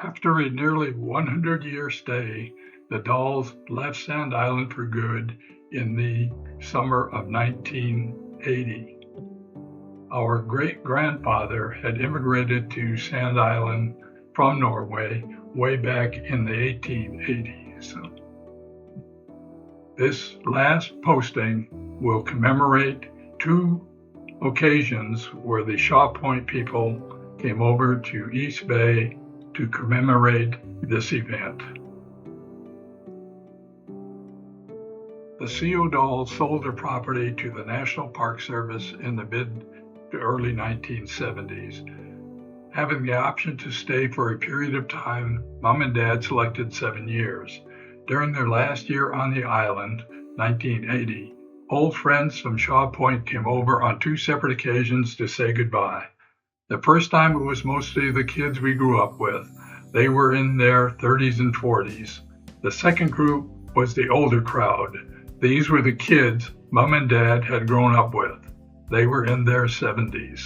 After a nearly 100-year stay, the Dahls left Sand Island for good in the summer of 1980. Our great-grandfather had immigrated to Sand Island from Norway way back in the 1880s. This last posting will commemorate two occasions where the Shaw Point people came over to East Bay to commemorate this event. The C.O. Dahls sold their property to the National Park Service in the mid to early 1970s. Having the option to stay for a period of time, Mom and Dad selected 7 years. During their last year on the island, 1980, old friends from Shaw Point came over on 2 separate occasions to say goodbye. The first time it was mostly the kids we grew up with. They were in their 30s and 40s. The second group was the older crowd. These were the kids Mom and Dad had grown up with. They were in their 70s.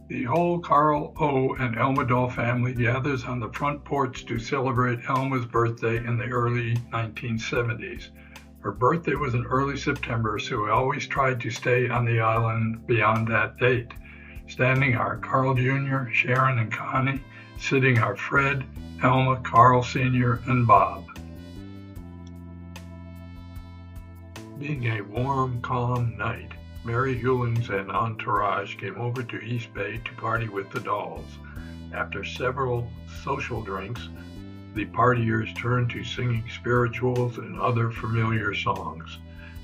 The whole Carl O. and Elma Dahl family gathers on the front porch to celebrate Elma's birthday in the early 1970s. Her birthday was in early September, so we always tried to stay on the island beyond that date. Standing are Carl Jr., Sharon, and Connie. Sitting are Fred, Elma, Carl Sr., and Bob. Being a warm, calm night, Mary Hewlings and entourage came over to East Bay to party with the Dahls. After several social drinks, the partiers turned to singing spirituals and other familiar songs.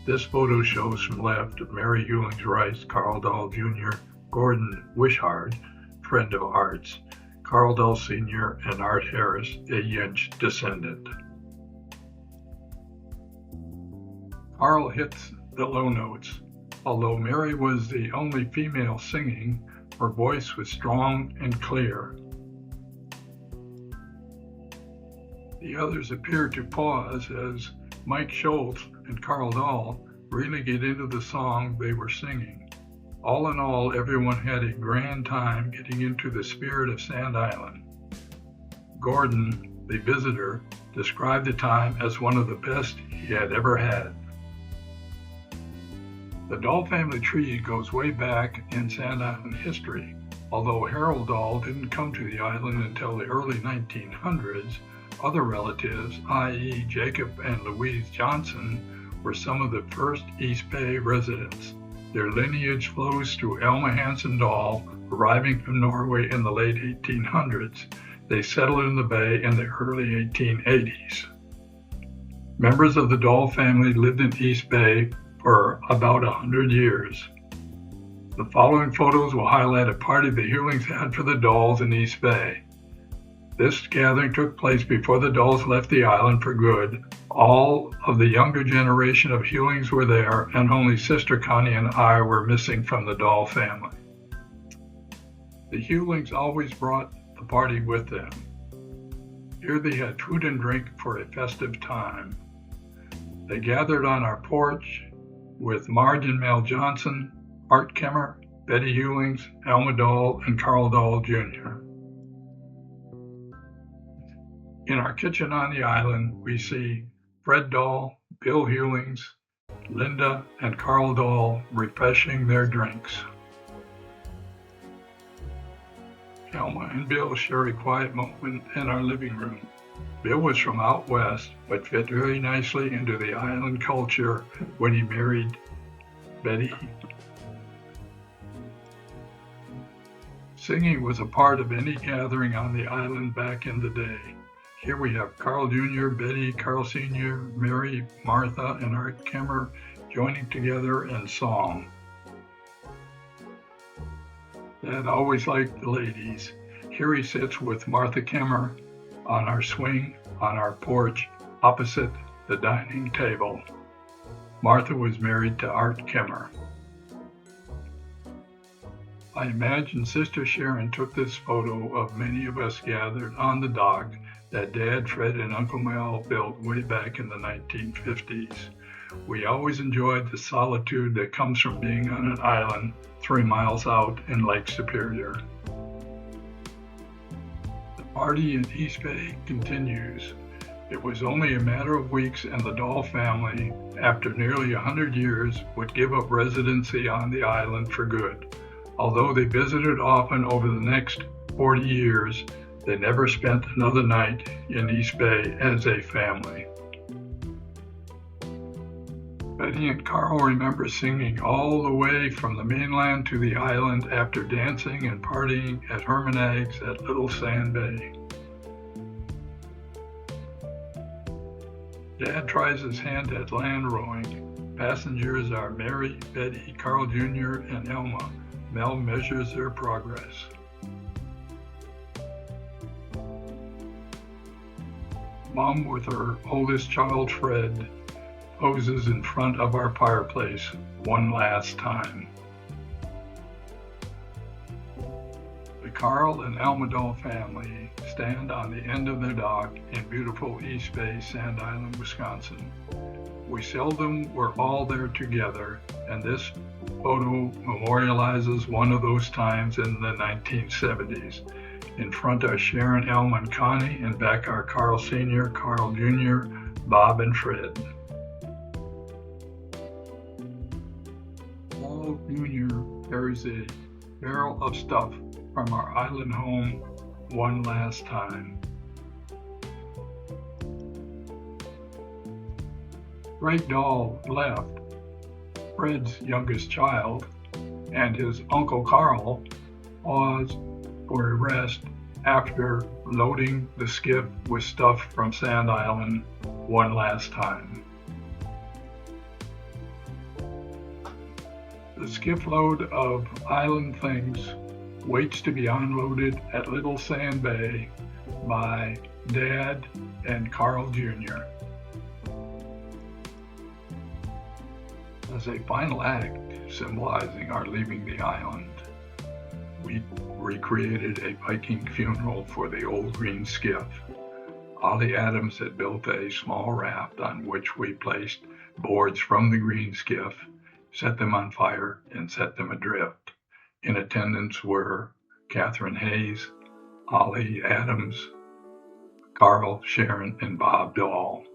This photo shows from left Mary Hewlings' right, Carl Dahl Jr., Gordon Wishart, friend of Art's, Carl Dahl Sr., and Art Harris, a Yench descendant. Carl hits the low notes. Although Mary was the only female singing, her voice was strong and clear. The others appeared to pause as Mike Schultz and Carl Dahl really get into the song they were singing. All in all, everyone had a grand time getting into the spirit of Sand Island. Gordon, the visitor, described the time as one of the best he had ever had. The Dahl family tree goes way back in Sand Island history. Although Harold Dahl didn't come to the island until the early 1900s, other relatives, i.e. Jacob and Louise Johnson, were some of the first East Bay residents. Their lineage flows through Elma Hansen Dahl, arriving from Norway in the late 1800s. They settled in the bay in the early 1880s. Members of the Dahl family lived in East Bay for about 100 years. The following photos will highlight a party the Hewlings had for the Dahls in East Bay. This gathering took place before the Dahls left the island for good. All of the younger generation of Hewlings were there, and only Sister Connie and I were missing from the Dahl family. The Hewlings always brought the party with them. Here they had food and drink for a festive time. They gathered on our porch with Marge and Mel Johnson, Art Kemmer, Betty Hewlings, Elma Dahl, and Carl Dahl Jr. In our kitchen on the island, we see Fred Dahl, Bill Hewlings, Linda, and Carl Dahl refreshing their drinks. Elma and Bill share a quiet moment in our living room. Bill was from out west, but fit very nicely into the island culture when he married Betty. Singing was a part of any gathering on the island back in the day. Here we have Carl Jr., Betty, Carl Sr., Mary, Martha, and Art Kemmer joining together in song. Dad always liked the ladies. Here he sits with Martha Kemmer on our swing on our porch opposite the dining table. Martha was married to Art Kemmer. I imagine Sister Sharon took this photo of many of us gathered on the dock that Dad, Fred, and Uncle Mel built way back in the 1950s. We always enjoyed the solitude that comes from being on an island 3 miles out in Lake Superior. party in East Bay continues. It was only a matter of weeks and the Dahl family, after nearly 100 years, would give up residency on the island for good. Although they visited often over the next 40 years, they never spent another night in East Bay as a family. Betty and Carl remember singing all the way from the mainland to the island after dancing and partying at Hermanag's at Little Sand Bay. Dad tries his hand at land rowing. Passengers are Mary, Betty, Carl Jr., and Elma. Mel measures their progress. Mom, with her oldest child, Fred, poses in front of our fireplace one last time. The Carl and Alma Dahl family stand on the end of the dock in beautiful East Bay, Sand Island, Wisconsin. We seldom were all there together, and this photo memorializes one of those times in the 1970s. In front are Sharon, Elma, and Connie, and back are Carl Sr., Carl Jr., Bob, and Fred. Carl Jr. carries a barrel of stuff from our island home one last time. Greg Dahl left, Fred's youngest child, and his Uncle Carl paused for a rest after loading the skiff with stuff from Sand Island one last time. The skiff load of island things waits to be unloaded at Little Sand Bay by Dad and Carl Jr. As a final act symbolizing our leaving the island, we recreated a Viking funeral for the old green skiff. Ollie Adams had built a small raft on which we placed boards from the green skiff, set them on fire, and set them adrift. In attendance were Catherine Hayes, Ollie Adams, Carl, Sharon, and Bob Dahl.